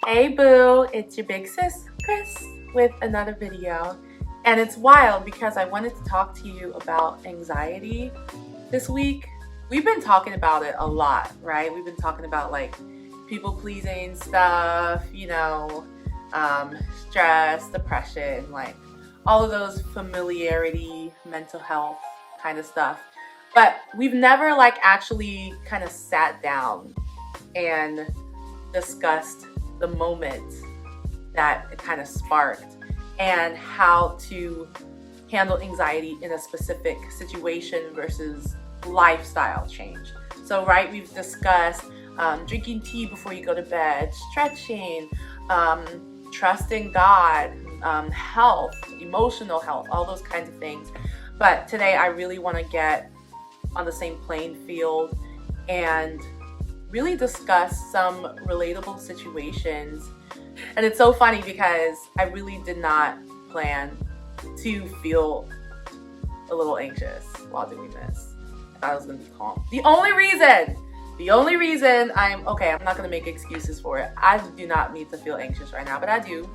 Hey boo, it's your big sis, Chris, with another video. And it's wild because I wanted to talk to you about anxiety this week. We've been talking about it a lot, right? We've been talking about like people-pleasing stuff, stress, depression, like all of those familiarity, mental health kind of stuff. But we've never like actually kind of sat down and discussed the moment that it kind of sparked and how to handle anxiety in a specific situation versus lifestyle change. So, right, we've discussed drinking tea before you go to bed, stretching, trusting God, health, emotional health, all those kinds of things. But today I really want to get on the same playing field and really discuss some relatable situations. And it's so funny because I really did not plan to feel a little anxious while doing this. I thought I was going to be calm. The only reason I'm not going to make excuses for it. I do not need to feel anxious right now, but I do,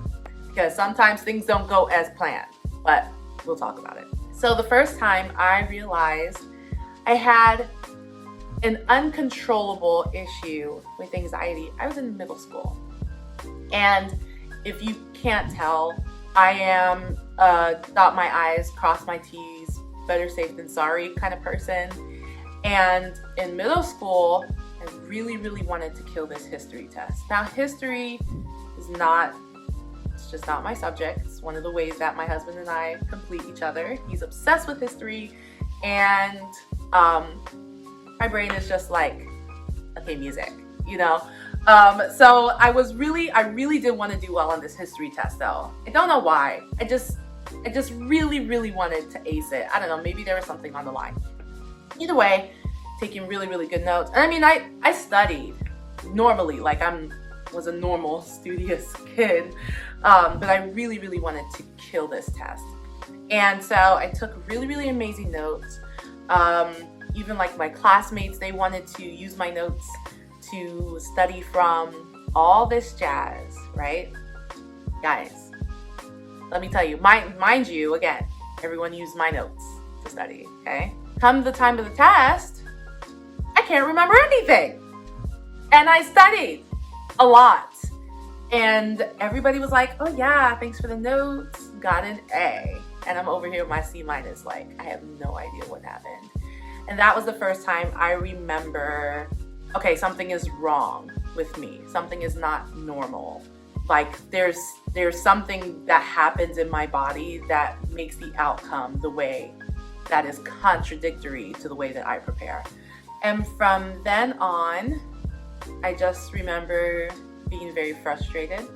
because sometimes things don't go as planned, but we'll talk about it. So the first time I realized I had an uncontrollable issue with anxiety, I was in middle school. And if you can't tell, I am dot my I's, cross my T's, better safe than sorry kind of person. And in middle school, I really, really wanted to kill this history test. Now, history is it's just not my subject. It's one of the ways that my husband and I complete each other. He's obsessed with history, and my brain is just like, okay, music, So I really did want to do well on this history test though. I don't know why. I just really, really wanted to ace it. I don't know, maybe there was something on the line. Either way, taking really, really good notes. And I mean, I studied normally, like was a normal, studious kid. But I really, really wanted to kill this test. And so I took really, really amazing notes. Even like my classmates, they wanted to use my notes to study from, all this jazz, right? Guys, let me tell you, mind you, again, everyone used my notes to study, okay? Come the time of the test, I can't remember anything. And I studied a lot. And everybody was like, oh yeah, thanks for the notes, got an A. And I'm over here with my C-, like, I have no idea what happened. And that was the first time I remember, okay, something is wrong with me. Something is not normal. Like there's something that happens in my body that makes the outcome the way that is contradictory to the way that I prepare. And from then on, I just remember being very frustrated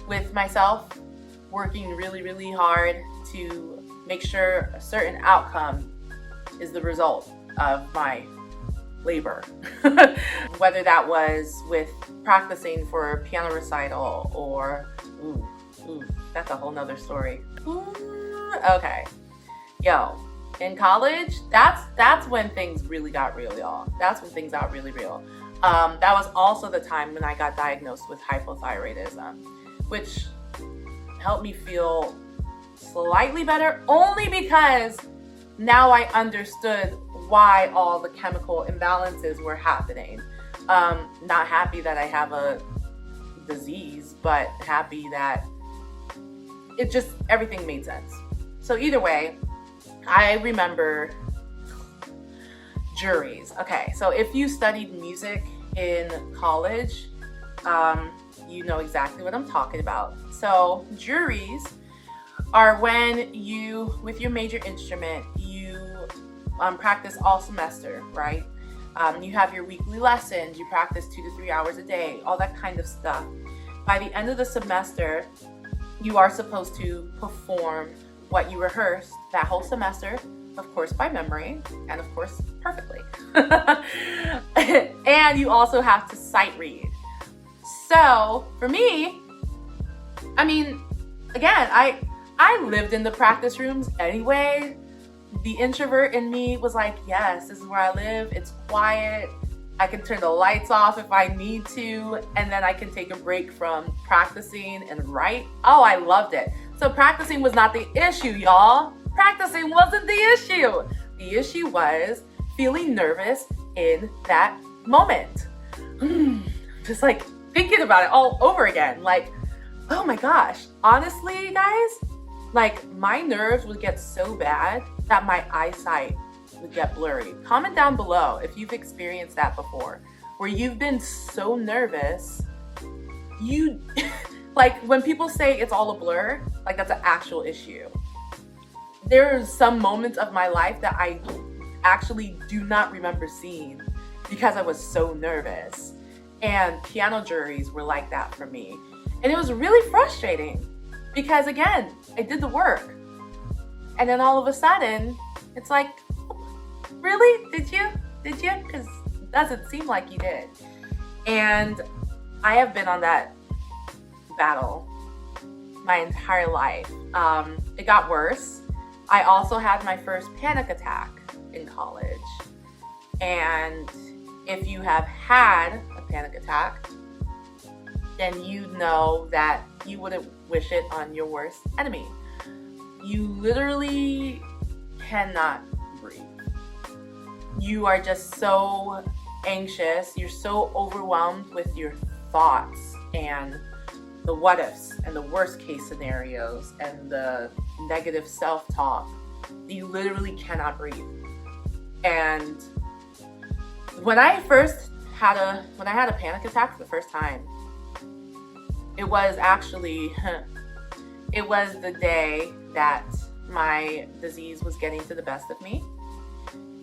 with myself, working really, really hard to make sure a certain outcome is the result of my labor. Whether that was with practicing for a piano recital or, that's a whole nother story. Okay. Yo, in college, that's when things really got real, y'all. That's when things got really real. That was also the time when I got diagnosed with hypothyroidism, which helped me feel slightly better only because now I understood why all the chemical imbalances were happening. Not happy that I have a disease, but happy that everything made sense. So either way, I remember juries. Okay, so if you studied music in college, you know exactly what I'm talking about. So juries are when you, with your major instrument, you practice all semester, right? You have your weekly lessons, you practice 2 to 3 hours a day, all that kind of stuff. By the end of the semester, you are supposed to perform what you rehearsed that whole semester, of course by memory, and of course perfectly. And you also have to sight read. So for me, I mean, again, I lived in the practice rooms anyway. The introvert in me was like, yes, this is where I live. It's quiet. I can turn the lights off if I need to, and then I can take a break from practicing and write. Oh, I loved it. So practicing was not the issue, y'all. Practicing wasn't the issue. The issue was feeling nervous in that moment. Just like thinking about it all over again. Like, oh my gosh. Honestly, guys, like my nerves would get so bad that my eyesight would get blurry. Comment down below if you've experienced that before, where you've been so nervous, you like when people say it's all a blur, like that's an actual issue. There are some moments of my life that I actually do not remember seeing because I was so nervous. And piano juries were like that for me. And it was really frustrating because again, I did the work. And then all of a sudden, it's like, really? Did you? Because it doesn't seem like you did. And I have been on that battle my entire life. It got worse. I also had my first panic attack in college. And if you have had a panic attack, then you know that you wouldn't wish it on your worst enemy. You literally cannot breathe. You are just so anxious. You're so overwhelmed with your thoughts and the what ifs and the worst case scenarios and the negative self-talk. You literally cannot breathe. And when I had a panic attack for the first time, it was the day that my disease was getting to the best of me.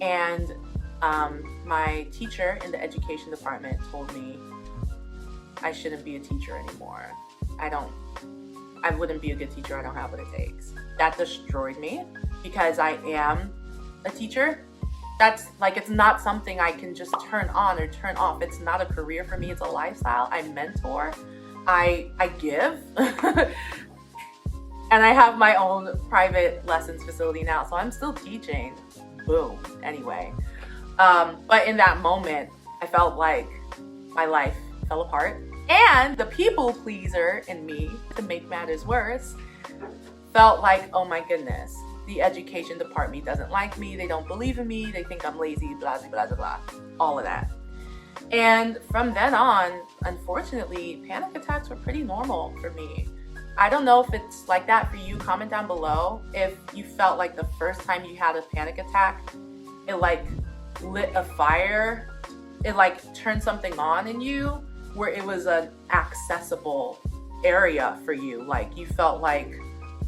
And my teacher in the education department told me I shouldn't be a teacher anymore. I wouldn't be a good teacher. I don't have what it takes. That destroyed me because I am a teacher. That's like, it's not something I can just turn on or turn off. It's not a career for me. It's a lifestyle. I mentor. I give. And I have my own private lessons facility now. So I'm still teaching. Boom. Anyway. But in that moment, I felt like my life fell apart. And the people pleaser in me, to make matters worse, felt like, oh my goodness, the education department doesn't like me. They don't believe in me. They think I'm lazy, blah, blah, blah, blah, all of that. And from then on, unfortunately, panic attacks were pretty normal for me. I don't know if it's like that for you. Comment down below if you felt like the first time you had a panic attack, it like lit a fire. It like turned something on in you where it was an accessible area for you. Like you felt like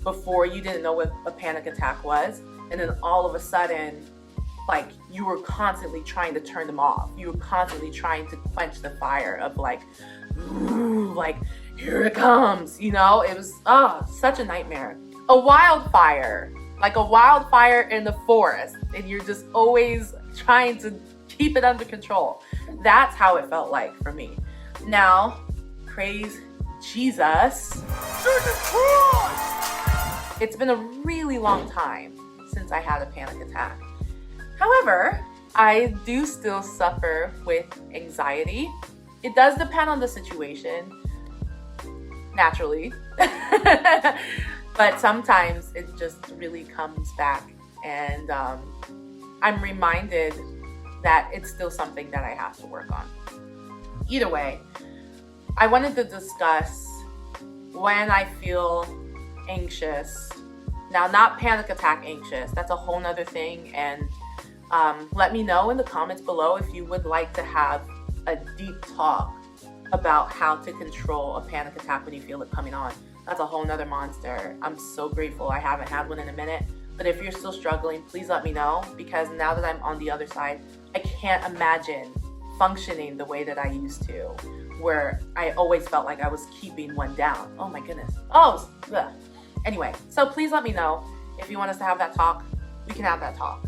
before you didn't know what a panic attack was. And then all of a sudden, like you were constantly trying to turn them off. You were constantly trying to quench the fire of like, ooh, like here it comes, you know? It was such a nightmare. A wildfire, like a wildfire in the forest, and you're just always trying to keep it under control. That's how it felt like for me. Now, praise Jesus. It's been a really long time since I had a panic attack. However, I do still suffer with anxiety. It does depend on the situation, naturally. But sometimes it just really comes back, and I'm reminded that it's still something that I have to work on. Either way, I wanted to discuss when I feel anxious. Now, not panic attack anxious, that's a whole nother thing. And let me know in the comments below if you would like to have a deep talk about how to control a panic attack when you feel it coming on. That's a whole nother monster. I'm so grateful I haven't had one in a minute. But if you're still struggling, please let me know, because now that I'm on the other side, I can't imagine functioning the way that I used to, where I always felt like I was keeping one down. Oh my goodness. Oh, ugh. Anyway, so please let me know if you want us to have that talk. We can have that talk.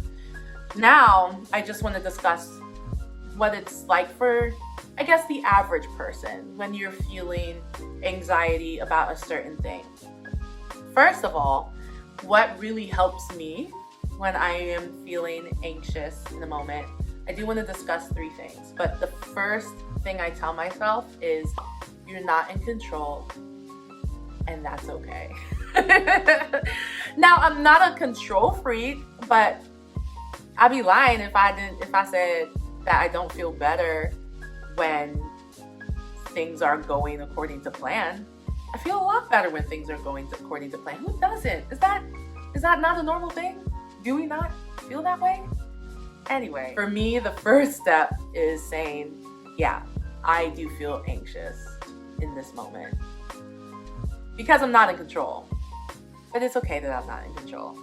Now, I just want to discuss what it's like for, I guess, the average person when you're feeling anxiety about a certain thing. First of all, what really helps me when I am feeling anxious in a moment, I do want to discuss 3 things. But the first thing I tell myself is, you're not in control, and that's okay. Now, I'm not a control freak, but I'd be lying if I said that I don't feel better when things are going according to plan. I feel a lot better when things are going according to plan. Who doesn't? Is that not a normal thing? Do we not feel that way? Anyway, for me, the first step is saying, yeah, I do feel anxious in this moment because I'm not in control. But it's okay that I'm not in control.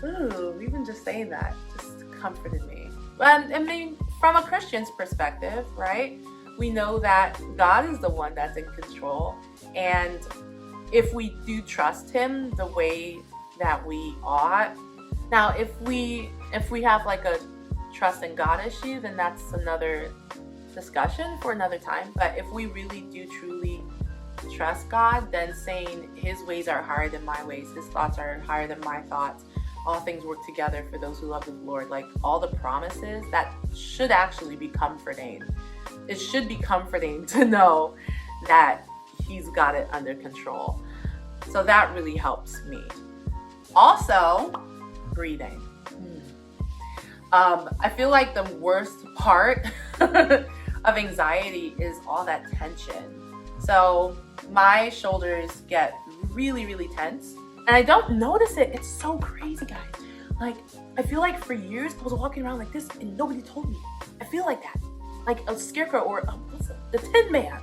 Ooh, even just saying that just comforted me. I mean, from a Christian's perspective, right? We know that God is the one that's in control. And if we do trust him the way that we ought. Now, if we have like a trust in God issue, then that's another discussion for another time. But if we really do truly trust God, then saying his ways are higher than my ways, his thoughts are higher than my thoughts, all things work together for those who love the Lord, like all the promises, that should actually be comforting. It should be comforting to know that he's got it under control. So that really helps me. Also, breathing. I feel like the worst part of anxiety is all that tension. So my shoulders get really, really tense, and I don't notice it. It's so crazy, guys. Like, I feel like for years I was walking around like this and nobody told me. I feel like that. Like a scarecrow or the Tin Man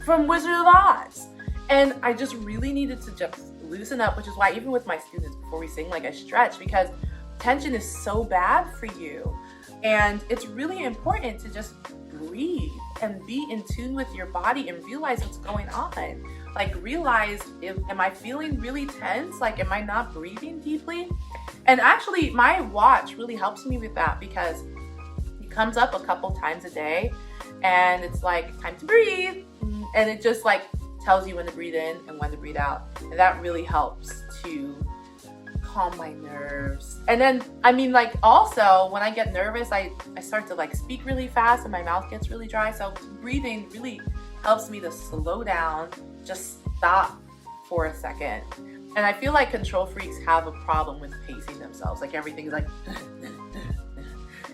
from Wizard of Oz. And I just really needed to just loosen up, which is why even with my students before we sing, like I stretch, because tension is so bad for you. And it's really important to just breathe and be in tune with your body and realize what's going on. Like, realize, am I feeling really tense? Like, am I not breathing deeply? And actually, my watch really helps me with that, because it comes up a couple times a day and it's like, time to breathe. And it just like tells you when to breathe in and when to breathe out. And that really helps to calm my nerves. And then, I mean, like, also when I get nervous, I start to like speak really fast and my mouth gets really dry. So breathing really helps me to slow down, just stop for a second. And I feel like control freaks have a problem with pacing themselves. Like, everything's like,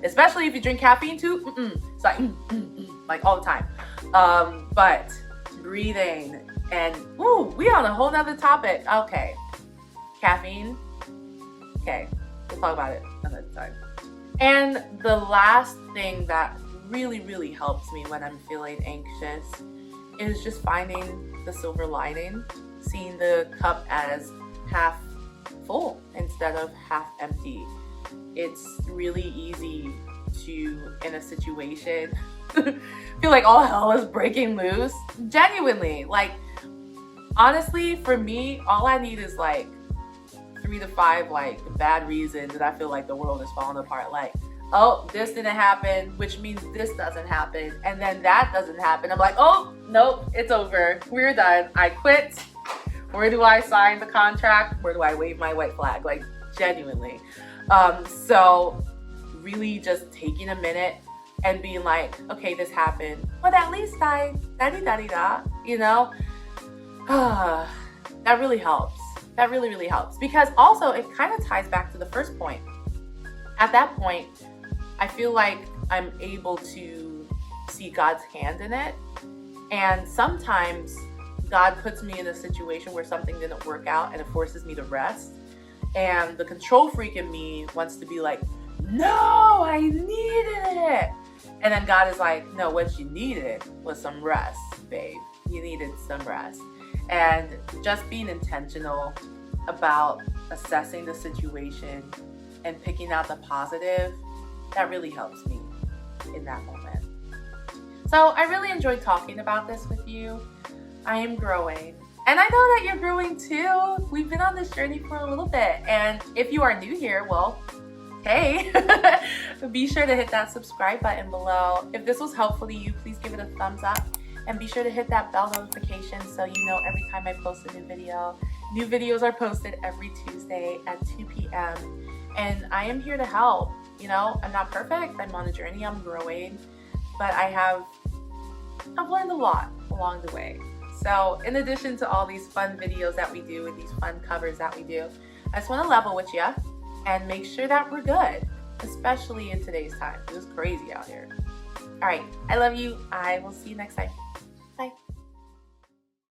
especially if you drink caffeine too. It's like all the time. But breathing, and we on a whole nother topic. Okay, caffeine. Okay, we'll talk about it another time. And the last thing that really, really helps me when I'm feeling anxious is just finding the silver lining, seeing the cup as half full instead of half empty. It's really easy to, in a situation, feel like all hell is breaking loose. Genuinely, like, honestly, for me, all I need is like 3 to 5 like bad reasons that I feel like the world is falling apart. Like, oh, this didn't happen, which means this doesn't happen, and then that doesn't happen. I'm like, oh, nope, it's over. We're done. I quit. Where do I sign the contract? Where do I wave my white flag? Like, genuinely. So really just taking a minute and being like, okay, this happened, but at least da-di-da-di-da, you know? That really helps. That really, really helps. Because also it kind of ties back to the first point. At that point, I feel like I'm able to see God's hand in it. And sometimes God puts me in a situation where something didn't work out and it forces me to rest. And the control freak in me wants to be like, no, I needed it. And then God is like, no, what you needed was some rest, babe. You needed some rest. And just being intentional about assessing the situation and picking out the positive, that really helps me in that moment. So I really enjoyed talking about this with you. I am growing. And I know that you're growing too. We've been on this journey for a little bit. And if you are new here, well, hey, be sure to hit that subscribe button below. If this was helpful to you, please give it a thumbs up. And be sure to hit that bell notification so you know every time I post a new video. New videos are posted every Tuesday at 2 p.m. And I am here to help. You know, I'm not perfect. I'm on a journey. I'm growing, but I've learned a lot along the way. So in addition to all these fun videos that we do and these fun covers that we do, I just want to level with you and make sure that we're good, especially in today's time. It's crazy out here. All right, I love you. I will see you next time.